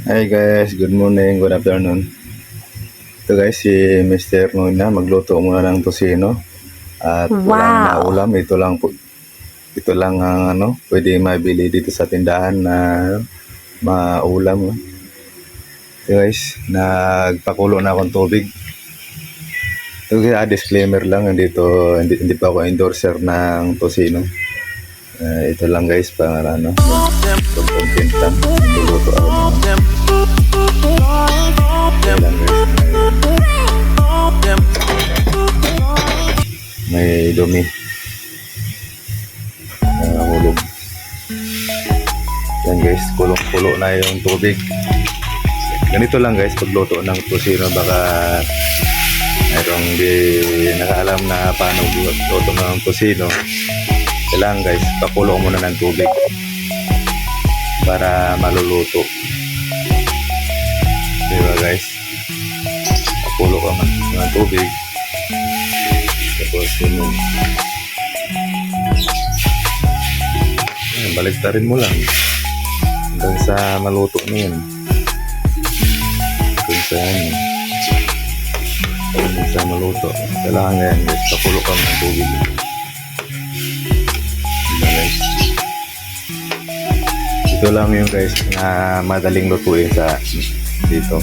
Hi guys, good morning, good afternoon. Ito guys, si Mr. Nuna, magluto muna ng tosino. At walang Wow! maulam, ito lang po. Ito lang ang pwede mabili dito sa tindahan na maulam. Ito guys, nagpakulo na akong tubig. Ito guys, disclaimer lang, hindi pa ako endorser ng tosino. Ito lang guys, para itong content lang. Luluto ako. Ito lang guys, may dumi. Hulog. Yan guys, kulong-kulo na yung tubig. Ganito lang guys, pagluto ng tosino, baka mayroong di nakaalam na paano luto ng tosino. Kailangan guys, pakulo muna ng tubig para maluluto. Diba guys? Pakulo ka ng tubig. Tapos yun. Baliktarin mo lang hanggang sa maluto na yun. Hanggang sa maluto. Kailangan yan guys, pakulo ka ng tubig. Guys, ito lang yung guys na madaling lutuin sa dito.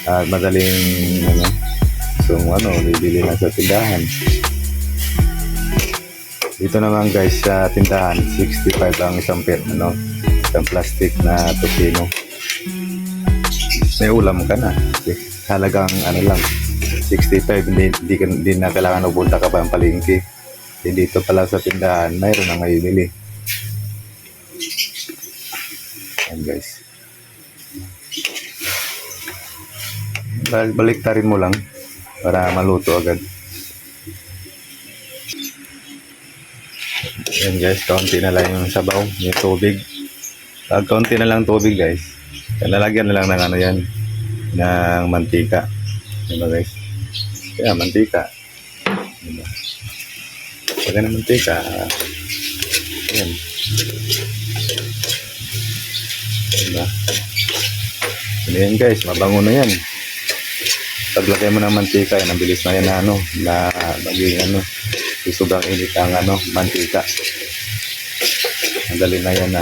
Madaling bibili na sa tindahan. Dito naman guys sa tindahan, 65 ang isang isang plastic na tosino. May ulam ka na. Halagang lang, 65, hindi na kailangan pupunta ka pa ang palengke. Dito pala sa tindahan, mayroon na ngayon bili. Ayan guys. Baliktarin mo lang para maluto agad. Ayan guys, kaunti na lang yung sabaw, yung tubig. Kaunti na lang tubig guys. Lalagyan na lang ng yan, ng mantika. Diba guys? Kaya mantika. Diba? Pagka ng mantika, ayan. Diba? Ayan guys, mabango na yan. Paglagay mo ng mantika, yan, ang bilis na yan na maging sobrang init ang mantika. Madali na yan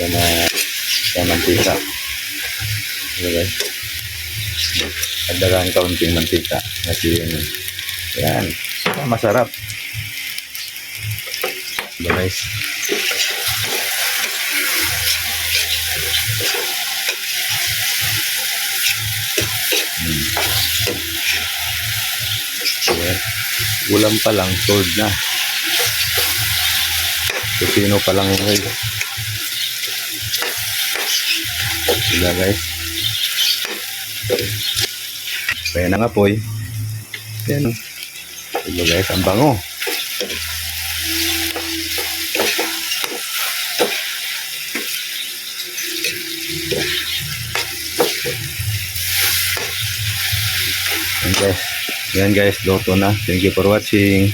yan mantika. Diba guys? Dagdagan kaunting mantika kasi yan masarap. Diba guys? Ulam pa lang, sold na. Tosino pa lang yun guys. Diba guys? Kaya na nga po eh. Yan. Diba guys, ang bango. Yan guys, luto na. Thank you for watching.